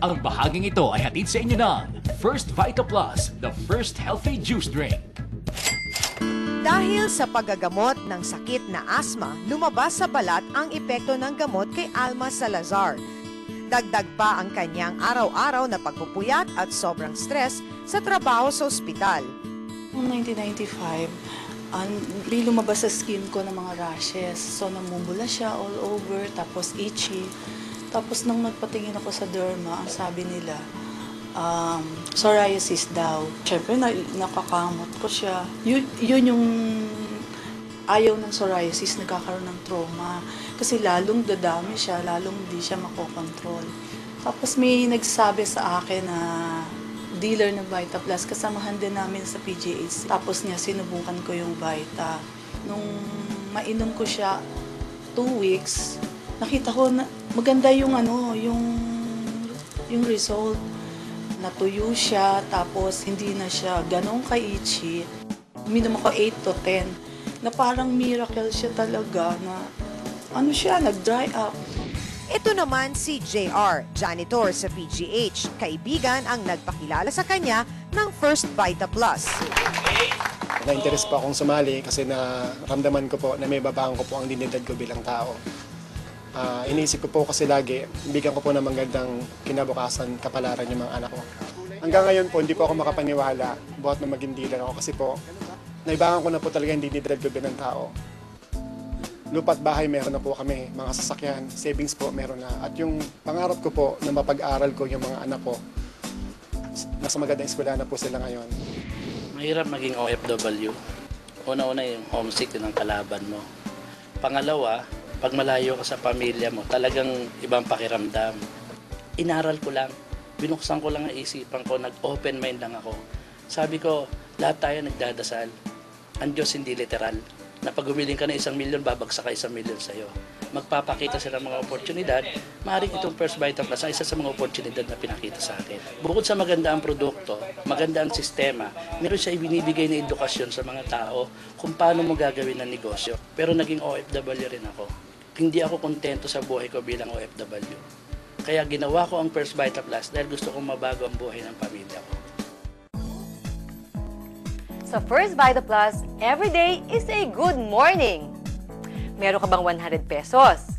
Ang bahaging ito ay hatid sa inyo ng First Vita Plus, the first healthy juice drink. Dahil sa paggagamot ng sakit na asma, lumabas sa balat ang epekto ng gamot kay Alma Salazar. Dagdag pa ang kanyang araw-araw na pagpupuyat at sobrang stress sa trabaho sa ospital. Noong 1995, may lumabas sa skin ko ng mga rashes. So, namumula siya all over, tapos itchy. Tapos, nung nagpatingin ako sa derma, ang sabi nila, psoriasis daw. Siyempre, nakakamot ko siya. Yun yung ayaw ng psoriasis, nagkakaroon ng trauma. Kasi lalong dadami siya, lalong hindi siya makokontrol. Tapos may nagsabi sa akin na dealer ng Vita Plus, kasamahan din namin sa PGH. Tapos niya, sinubukan ko yung Vita. Nung mainom ko siya 2 weeks, nakita ko na maganda yung yung result. Natuyo siya, tapos hindi na siya ganong ka-itchy. Uminom ako 8 to 10, na parang miracle siya talaga, na nag-dry up. Ito naman si JR, janitor sa PGH. Kaibigan ang nagpakilala sa kanya ng First Vita Plus. Na-interest po akong sumali kasi naramdaman ko po na may babaan ko po ang dinidad ko bilang tao. Iniisip ko po kasi lagi, bigyan ko po ng magandang kinabukasan, kapalaran yung mga anak ko. Hanggang ngayon po, hindi po ako makapaniwala buhat na maging dealer ako kasi po, naibangan ko na po talaga yung dinidad ko bilang tao. Lupa at bahay meron na po kami, mga sasakyan, savings po meron na. At yung pangarap ko po na mapag-aral ko yung mga anak ko, nasa magandang eskwela na po sila ngayon. Mahirap maging OFW. Una-una yung homesick ng kalaban mo. Pangalawa, pag malayo ka sa pamilya mo, talagang ibang pakiramdam. Inaral ko lang, binuksan ko lang ang isipan ko, nag-open mind lang ako. Sabi ko, lahat tayo nagdadasal. Ang Diyos hindi literal. Na pag humiling ka ng 1 milyon, babagsak ka 1 milyon sa'yo. Magpapakita sila ng mga oportunidad, maaaring itong First Vita Plus ay isa sa mga oportunidad na pinakita sa akin. Bukod sa maganda ang produkto, maganda ang sistema, meron siya ibinibigay na edukasyon sa mga tao kung paano mo gagawin ang negosyo. Pero naging OFW rin ako. Hindi ako kontento sa buhay ko bilang OFW. Kaya ginawa ko ang First Vita Plus dahil gusto kong mabago ang buhay ng pamilya ko. Sa First Vita Plus, every day is a good morning. Meron ka bang 100 pesos?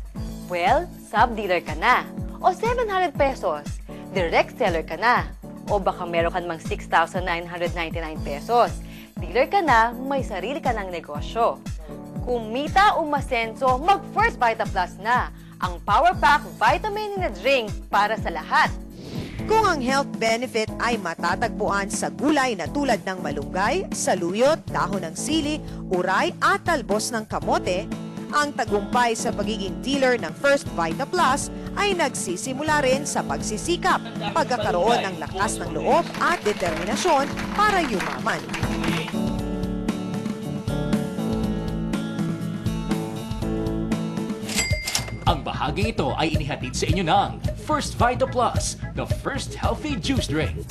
Well, sub-dealer ka na. O 700 pesos, direct seller ka na. O baka meron ka namang 6,999 pesos. Dealer ka na, may sarili ka ng negosyo. Kumita o masenso, mag-First Vita Plus na. Ang Power Pack Vitamin in a Drink para sa lahat. Kung ang health benefit ay matatagpuan sa gulay na tulad ng malunggay, saluyot, dahon ng sili, uray at talbos ng kamote, ang tagumpay sa pagiging dealer ng First Vita Plus ay nagsisimula rin sa pagsisikap, pagkakaroon ng lakas ng loob at determinasyon para yumaman. Ang bahaging ito ay inihatid sa inyo ng First Vita Plus, the first healthy juice drink.